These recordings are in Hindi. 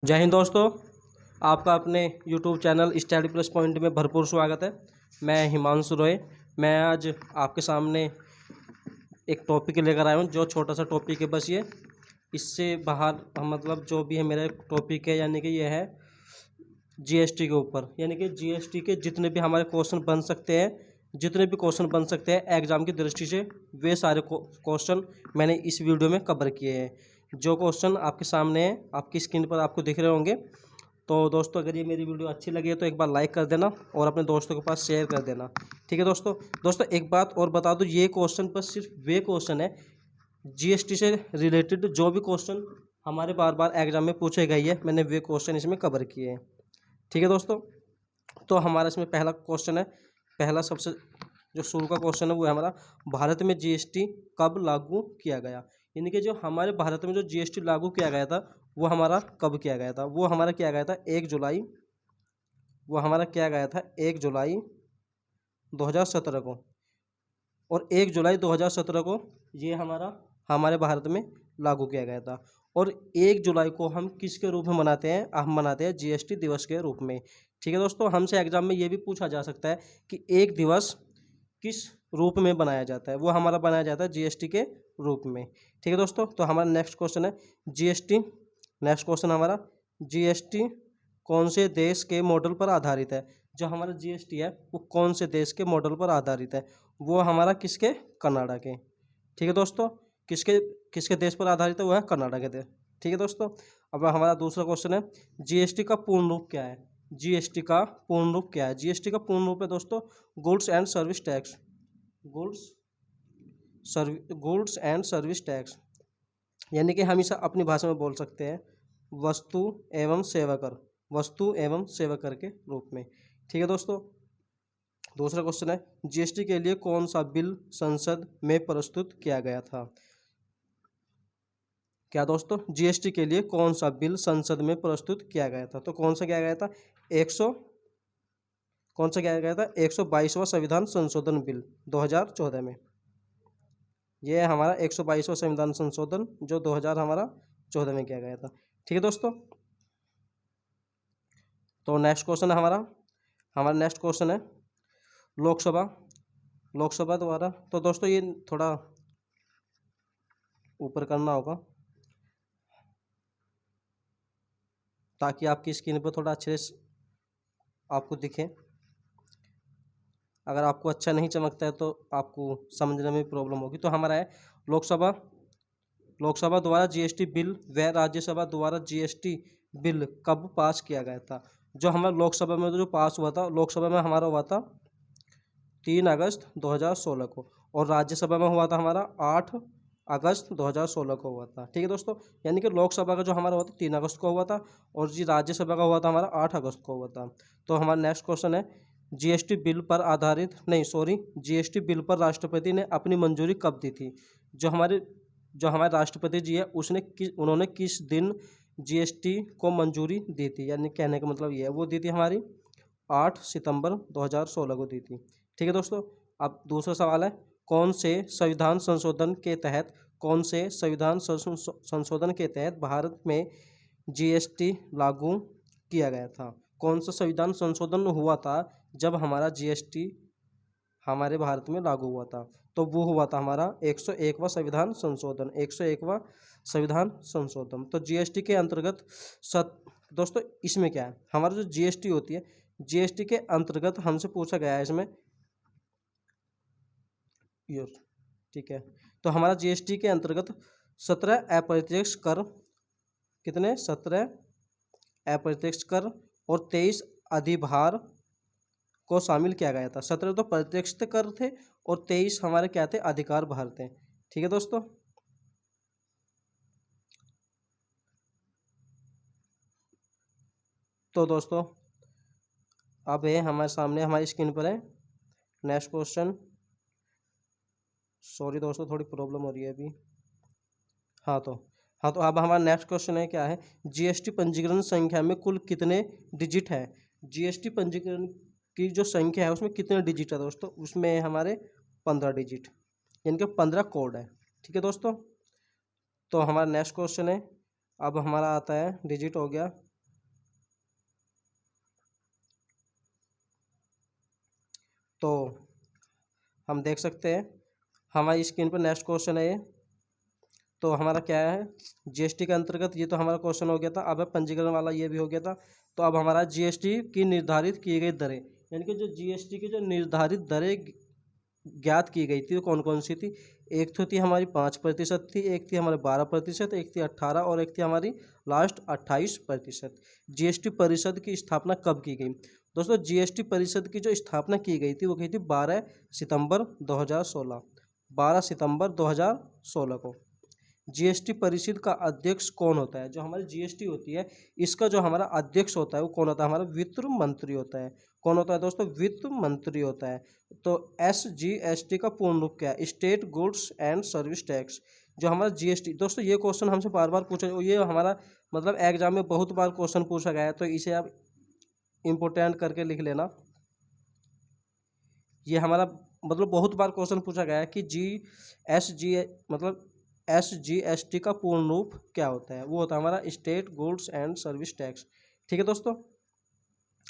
जय हिंद दोस्तों। आपका अपने YouTube channel study plus point में भरपूर स्वागत है। मैं हिमांशु रॉय। मैं आज आपके सामने एक टॉपिक लेकर आया हूँ, जो छोटा सा टॉपिक है बस ये। इससे बाहर मतलब जो भी है मेरा टॉपिक है, यानी कि ये है जीएसटी के ऊपर। यानी कि जीएसटी के जितने भी हमारे क्वेश्चन बन सकते हैं, जितने भी क्वेश्चन बन सकते हैं एग्जाम की दृष्टि से, वे सारे क्वेश्चन मैंने इस वीडियो में कवर किए हैं। जो क्वेश्चन आपके सामने है, आपकी स्क्रीन पर आपको दिख रहे होंगे। तो दोस्तों, अगर ये मेरी वीडियो अच्छी लगी है तो एक बार लाइक कर देना और अपने दोस्तों के पास शेयर कर देना। ठीक है दोस्तों एक बात और बता दूं, ये क्वेश्चन पर सिर्फ वे क्वेश्चन है जीएसटी से रिलेटेड। जो भी क्वेश्चन हमारे बार बार एग्जाम में पूछे गए हैं, मैंने वे क्वेश्चन इसमें कवर किए हैं। ठीक है दोस्तों, तो हमारा इसमें पहला क्वेश्चन है। पहला सबसे जो शुरू का क्वेश्चन है वो है हमारा, भारत में जीएसटी कब लागू किया गया। यानी कि जो हमारे भारत में जो जीएसटी लागू किया गया था वो हमारा कब किया गया था। वो हमारा किया गया था 1 जुलाई। वो हमारा किया गया था 1 जुलाई 2017 को। और 1 जुलाई 2017 को ये हमारे भारत में लागू किया गया था। और 1 जुलाई को हम किसके रूप में मनाते हैं? हम मनाते हैं जीएसटी दिवस के रूप में। ठीक है दोस्तों, हमसे एग्जाम में ये भी पूछा जा सकता है कि एक दिवस किस रूप में बनाया जाता है। वो हमारा बनाया जाता है जीएसटी के रूप में। ठीक है दोस्तों, तो हमारा नेक्स्ट क्वेश्चन है जीएसटी। नेक्स्ट क्वेश्चन हमारा, जीएसटी कौन से देश के मॉडल पर आधारित है। जो हमारा जीएसटी है वो कौन से देश के मॉडल पर आधारित है। वो हमारा किसके? कनाडा के। ठीक है दोस्तों, किसके किसके देश पर आधारित है? वो है कनाडा के देश। ठीक है दोस्तों, अब हमारा दूसरा क्वेश्चन है, जीएसटी का पूर्ण रूप क्या है। जीएसटी का पूर्ण रूप क्या है? जीएसटी का पूर्ण रूप है दोस्तों goods and service tax. Goods goods and service tax, यानी कि हम इसे अपनी भाषा में बोल सकते हैं वस्तु एवं सेवा कर। वस्तु एवं सेवा कर के रूप में। ठीक है दोस्तों, दूसरा क्वेश्चन है, जीएसटी के लिए कौन सा बिल संसद में प्रस्तुत किया गया था। क्या दोस्तों? जीएसटी के लिए कौन सा बिल संसद में प्रस्तुत किया गया था? तो कौन सा किया गया था? 100 कौन सा किया गया था? 122वां संविधान संशोधन बिल 2014 में। ये है हमारा 122वां संविधान संशोधन जो 2014 में किया गया था। ठीक है दोस्तों, तो नेक्स्ट क्वेश्चन है हमारा नेक्स्ट क्वेश्चन है लोकसभा लोकसभा द्वारा। तो दोस्तों ये थोड़ा ऊपर करना होगा ताकि आपकी स्क्रीन पर थोड़ा अच्छे से आपको दिखे। अगर आपको अच्छा नहीं चमकता है तो आपको समझने में प्रॉब्लम होगी। तो हमारा है लोकसभा लोकसभा द्वारा जीएसटी बिल व राज्यसभा द्वारा जीएसटी बिल कब पास किया गया था। जो हमारा लोकसभा में जो पास हुआ था, लोकसभा में हमारा हुआ था 3 अगस्त 2016 को, और राज्यसभा में हुआ था हमारा 8 अगस्त 2016 को हुआ था। ठीक है दोस्तों, यानी कि लोकसभा का जो हमारा हुआ था 3 अगस्त को हुआ था, और जी राज्यसभा का हुआ था हमारा 8 अगस्त को हुआ था। तो हमारा नेक्स्ट क्वेश्चन है, जीएसटी बिल पर आधारित नहीं सॉरी जीएसटी बिल पर राष्ट्रपति ने अपनी मंजूरी कब दी थी। जो हमारे राष्ट्रपति जी है उन्होंने किस दिन जीएसटी को मंजूरी दी थी। यानी कहने का मतलब ये है, वो दी थी हमारी 8 सितंबर 2016 को दी थी। ठीक है दोस्तों, अब दूसरा सवाल है, कौन से संविधान संशोधन के तहत भारत में जीएसटी लागू किया गया था। कौन सा संविधान संशोधन हुआ था जब हमारा जीएसटी हमारे भारत में लागू हुआ था? तो वो हुआ था हमारा 101वां संविधान संशोधन। 101वां संविधान संशोधन। तो जीएसटी के अंतर्गत दोस्तों इसमें क्या है, हमारा जो जीएसटी होती है, जीएसटी के अंतर्गत हमसे पूछा गया है इसमें ठीक है, तो हमारा जीएसटी के अंतर्गत 17 अप्रत्यक्ष कर, कितने? 17 अप्रत्यक्ष कर और 23 अधिभार को शामिल किया गया था। 17 तो प्रत्यक्ष कर थे और 23 हमारे क्या थे? अधिकार भार थे। ठीक है दोस्तों, तो दोस्तों अब है हमारे सामने, हमारी स्क्रीन पर है नेक्स्ट क्वेश्चन। सॉरी दोस्तों, थोड़ी प्रॉब्लम हो रही है अभी। हाँ तो अब हमारा नेक्स्ट क्वेश्चन है, क्या है? जीएसटी पंजीकरण संख्या में कुल कितने डिजिट है। जीएसटी पंजीकरण की जो संख्या है उसमें कितने डिजिट है दोस्तों? उसमें हमारे 15 डिजिट, यानी कि 15 कोड है। ठीक है दोस्तों, तो हमारा नेक्स्ट क्वेश्चन है, अब हमारा आता है डिजिट हो गया तो हम देख सकते हैं हमारी स्क्रीन पर नेक्स्ट क्वेश्चन है ये। तो हमारा क्या है, जीएसटी के अंतर्गत ये तो हमारा क्वेश्चन हो गया था। अब पंजीकरण वाला ये भी हो गया था। तो अब हमारा जीएसटी की निर्धारित की गई दरें, यानी कि जो जीएसटी की जो निर्धारित दरें ज्ञात की गई थी वो कौन कौन सी थी। एक तो थी हमारी 5% थी, एक थी हमारे 12%, एक थी 18 और एक थी हमारी लास्ट 28%। जीएसटी परिषद की स्थापना कब की गई दोस्तों? जीएसटी परिषद की जो स्थापना की गई थी वो की थी 12 सितंबर 2016, 12 सितंबर 2016 को। जीएसटी परिषद का अध्यक्ष कौन होता है? जो हमारी जीएसटी होती है इसका जो हमारा अध्यक्ष होता है वो कौन होता है? हमारा वित्त मंत्री होता है। कौन होता है दोस्तों? वित्त मंत्री होता है। तो एसजीएसटी का पूर्ण रूप क्या है? State goods and service tax. जो हमारा जीएसटी दोस्तों, ये क्वेश्चन हमसे बार बार पूछा, ये हमारा मतलब एग्जाम में बहुत बार क्वेश्चन पूछा गया है, तो इसे आप इम्पोर्टेंट करके लिख लेना। ये हमारा मतलब बहुत बार क्वेश्चन पूछा गया है कि एसजीएसटी का पूर्ण रूप क्या होता है? वो होता है हमारा state goods and service tax. ठीक है दोस्तों,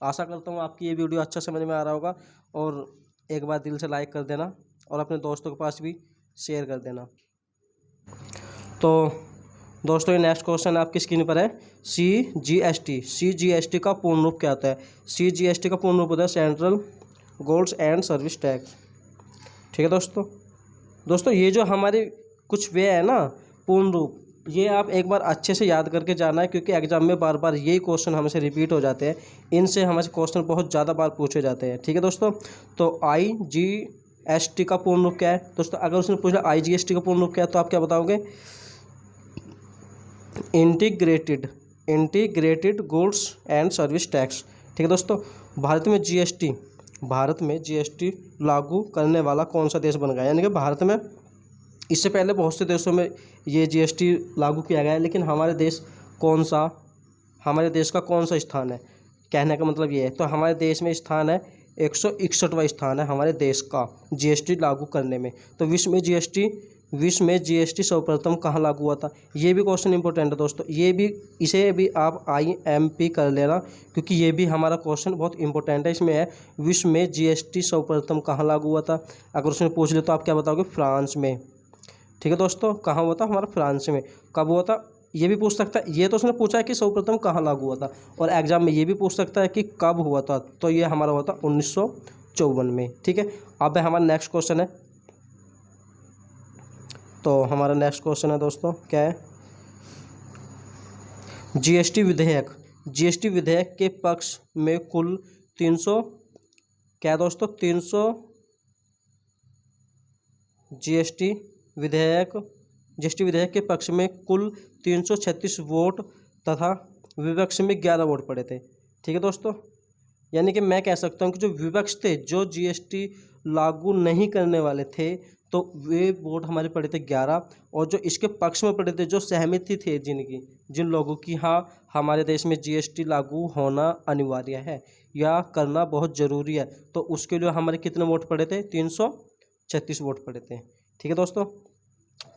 आशा करता हूँ आपकी ये वीडियो अच्छा समझ में आ रहा होगा, और एक बार दिल से लाइक कर देना और अपने दोस्तों के पास भी शेयर कर देना। तो दोस्तों, ये नेक्स्ट क्वेश्चन आपकी स्क्रीन पर है। सीजीएसटी का पूर्ण रूप क्या होता है? सीजीएसटी का पूर्ण रूप होता है central goods and service tax. ठीक है दोस्तों, ये जो हमारे कुछ वे है ना पूर्ण रूप, ये आप एक बार अच्छे से याद करके जाना है, क्योंकि एग्जाम में बार बार यही क्वेश्चन हमसे रिपीट हो जाते हैं। इनसे हमारे क्वेश्चन बहुत ज़्यादा बार पूछे जाते हैं। ठीक है दोस्तों, तो आईजीएसटी का पूर्ण रूप क्या है दोस्तों? अगर उसने पूछा आईजीएसटी का पूर्ण रूप क्या है तो आप क्या बताओगे? Integrated goods and service tax. ठीक है दोस्तों, भारत में जीएसटी लागू करने वाला कौन सा देश बन गया? यानी कि भारत में इससे पहले बहुत से देशों में ये जीएसटी लागू किया गया है, लेकिन हमारे देश का कौन सा स्थान है? कहने का मतलब ये है, तो हमारे देश में स्थान है 161वां स्थान है हमारे देश का जीएसटी लागू करने में। तो विश्व में जीएसटी सर्वप्रथम कहाँ लागू हुआ था? ये भी क्वेश्चन इंपॉर्टेंट है दोस्तों, इसे भी आप IMP कर लेना, क्योंकि ये भी हमारा क्वेश्चन बहुत इंपॉर्टेंट है। इसमें है विश्व में जीएसटी सर्वप्रथम कहाँ लागू हुआ था? अगर उसने पूछ लिया तो आप क्या बताओगे? फ्रांस में। ठीक है दोस्तों, कहाँ हुआ था? हमारा फ्रांस में। कब हुआ था? ये भी पूछ सकता है। ये तो उसने पूछा है कि सर्वप्रथम कहाँ लागू हुआ था, और एग्जाम में ये भी पूछ सकता है कि कब हुआ था। तो ये हमारा हुआ था 1954 में। ठीक है, अब हमारा नेक्स्ट क्वेश्चन है। तो हमारा नेक्स्ट क्वेश्चन है दोस्तों, क्या है? जीएसटी विधेयक के पक्ष में कुल 300 क्या दोस्तों? 300 जीएसटी विधेयक के पक्ष में कुल 336 वोट तथा विपक्ष में 11 वोट पड़े थे। ठीक है दोस्तों, यानी कि मैं कह सकता हूँ कि जो विपक्ष थे, जो जीएसटी लागू नहीं करने वाले थे, तो वे वोट हमारे पड़े थे 11, और जो इसके पक्ष में पड़े थे, जो सहमति थे जिन लोगों की हाँ हमारे देश में जीएसटी लागू होना अनिवार्य है या करना बहुत ज़रूरी है, तो उसके लिए हमारे कितने वोट पड़े थे? 336 वोट पड़े थे। ठीक है दोस्तों,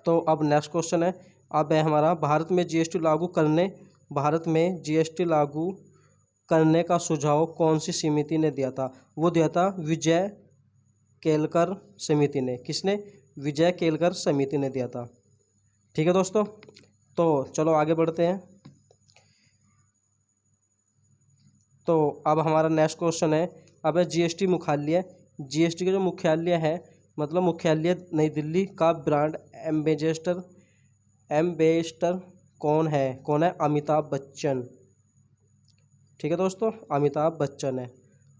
तो अब नेक्स्ट क्वेश्चन है। अब है हमारा भारत में जीएसटी लागू करने का सुझाव कौन सी समिति ने दिया था? वो दिया था विजय केलकर समिति ने। किसने? विजय केलकर समिति ने दिया था। ठीक है दोस्तों, तो चलो आगे बढ़ते हैं। तो अब हमारा नेक्स्ट क्वेश्चन है। अब है जीएसटी मुख्यालय। जीएसटी का जो मुख्यालय है, मतलब मुख्यालय नई दिल्ली का ब्रांड एम्बेसडर कौन है? अमिताभ बच्चन। ठीक है दोस्तों, अमिताभ बच्चन है।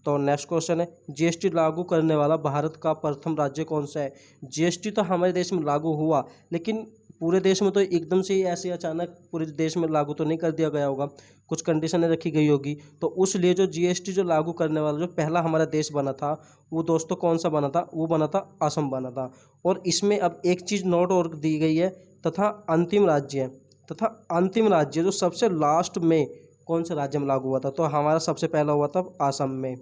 तो नेक्स्ट क्वेश्चन है, जीएसटी लागू करने वाला भारत का प्रथम राज्य कौन सा है? जीएसटी तो हमारे देश में लागू हुआ, लेकिन पूरे देश में तो एकदम से ही ऐसे अचानक पूरे देश में लागू तो नहीं कर दिया गया होगा, कुछ कंडीशनें रखी गई होगी। तो उसलिए जो जीएसटी जो लागू करने वाला जो पहला हमारा देश बना था, वो दोस्तों कौन सा बना था? वो बना था असम बना था। और इसमें अब एक चीज़ नोट और दी गई है, तथा अंतिम राज्य जो सबसे लास्ट में कौन से राज्य में लागू हुआ था? तो हमारा सबसे पहला हुआ था असम में।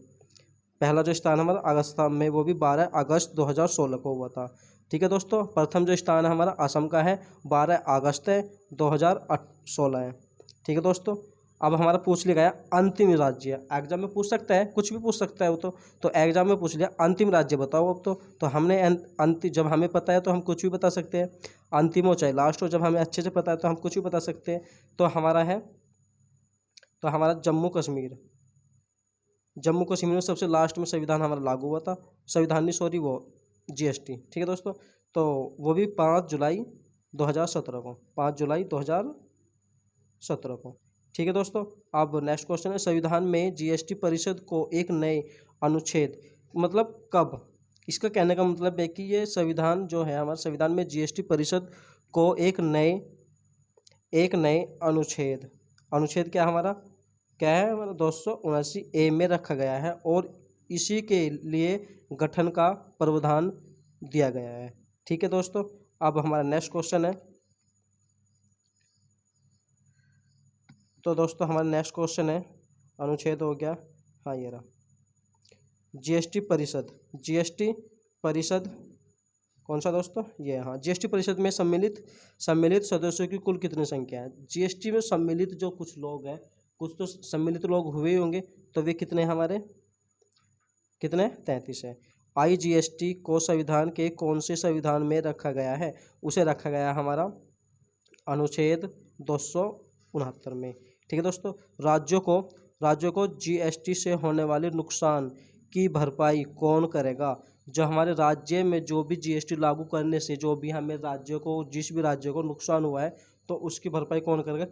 पहला जो स्थान हमारा असम में, वो भी 12 अगस्त 2016 को हुआ था। ठीक है दोस्तों, प्रथम जो स्थान है हमारा असम का है, 12 अगस्त 2016 है। ठीक है दोस्तों, अब हमारा पूछ लिया गया अंतिम राज्य। एग्जाम में पूछ सकता है, कुछ भी पूछ सकता है वो तो एग्जाम में पूछ लिया अंतिम राज्य बताओ। अब तो हमने अंतिम, जब हमें पता है तो हम कुछ भी बता सकते हैं। अंतिम हो चाहे लास्ट हो, जब हमें अच्छे से पता है तो हम कुछ भी बता सकते हैं। तो हमारा जम्मू कश्मीर। जम्मू कश्मीर में सबसे लास्ट में संविधान हमारा लागू हुआ था। संविधान नहीं, सॉरी, वो जीएसटी। ठीक है दोस्तों, तो वो भी 5 जुलाई 2017 को, 5 जुलाई 2017 को। ठीक है दोस्तों, अब नेक्स्ट क्वेश्चन है, संविधान में जीएसटी परिषद को एक नए अनुच्छेद, मतलब कब? इसका कहने का मतलब है कि ये संविधान जो है हमारे संविधान में जीएसटी परिषद को एक नए अनुच्छेद क्या हमारा, क्या है हमारा 279A में रखा गया है और इसी के लिए गठन का प्रावधान दिया गया है। ठीक है दोस्तों, अब हमारा नेक्स्ट क्वेश्चन है, तो दोस्तों हमारा नेक्स्ट क्वेश्चन है, अनुच्छेद हो गया, हाँ ये रहा, जीएसटी परिषद कौन सा दोस्तों, ये, हाँ, जीएसटी परिषद में सम्मिलित सदस्यों की कुल कितनी संख्या है? जीएसटी में सम्मिलित जो कुछ लोग हैं, कुछ तो सम्मिलित लोग हुए होंगे, तो वे कितने हमारे, कितने, 33 है। आईजीएसटी को संविधान के कौन से संविधान में रखा गया है? उसे रखा गया हमारा अनुच्छेद 269 में। ठीक है दोस्तों, राज्यों को जीएसटी से होने वाले नुकसान की भरपाई कौन करेगा? जो हमारे राज्य में जो भी जीएसटी लागू करने से जो भी हमें राज्यों को, जिस भी राज्य को नुकसान हुआ है, तो उसकी भरपाई कौन करेगा?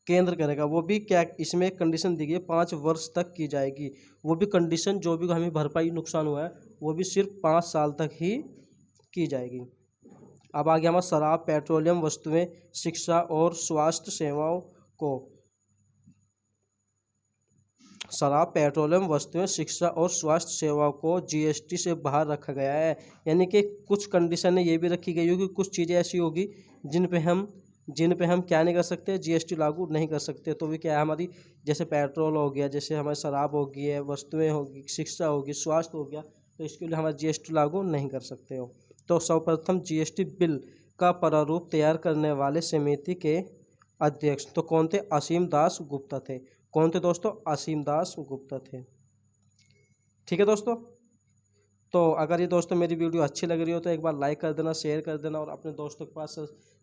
केंद्र करेगा। वो भी क्या, इसमें एक कंडीशन दी गई है, 5 वर्ष तक की जाएगी। वो भी कंडीशन, जो भी हमें भरपाई नुकसान हुआ है वो भी सिर्फ 5 साल तक ही की जाएगी। अब आ गया हमारा शराब, पेट्रोलियम वस्तुएं, शिक्षा और स्वास्थ्य सेवाओं को, शराब, पेट्रोलियम वस्तुएं, शिक्षा और स्वास्थ्य सेवाओं को जीएसटी से बाहर रखा गया है। यानी कि कुछ कंडीशन ये भी रखी गई होगी, कुछ चीज़ें ऐसी होगी जिन पे हम क्या नहीं कर सकते, जीएसटी लागू नहीं कर सकते। तो भी क्या है हमारी, जैसे पेट्रोल हो गया, जैसे हमारी शराब होगी है, वस्तुएं होगी, शिक्षा होगी, स्वास्थ्य हो गया, तो इसके लिए हमारा जीएसटी लागू नहीं कर सकते हो। तो सर्वप्रथम जीएसटी बिल का प्रारूप तैयार करने वाले समिति के अध्यक्ष तो कौन थे? असीम दास गुप्ता थे। कौन थे दोस्तों? असीम दास गुप्ता थे। ठीक है दोस्तों, तो अगर ये दोस्तों मेरी वीडियो अच्छी लग रही हो तो एक बार लाइक कर देना, शेयर कर देना और अपने दोस्तों के पास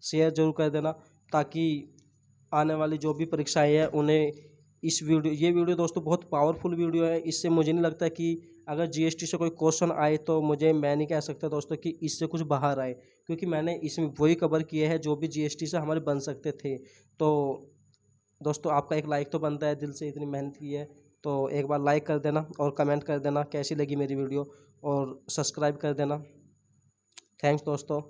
शेयर जरूर कर देना, ताकि आने वाली जो भी परीक्षाएं हैं उन्हें ये वीडियो दोस्तों बहुत पावरफुल वीडियो है। इससे मुझे नहीं लगता कि अगर जीएसटी से कोई क्वेश्चन आए तो मैं नहीं कह सकता दोस्तों कि इससे कुछ बाहर आए, क्योंकि मैंने इसमें वही कवर किए हैं जो भी जीएसटी से हमारे बन सकते थे। तो दोस्तों आपका एक लाइक तो बनता है, दिल से इतनी मेहनत की है, तो एक बार लाइक कर देना और कमेंट कर देना कैसी लगी मेरी वीडियो, और सब्सक्राइब कर देना। थैंक्स दोस्तों।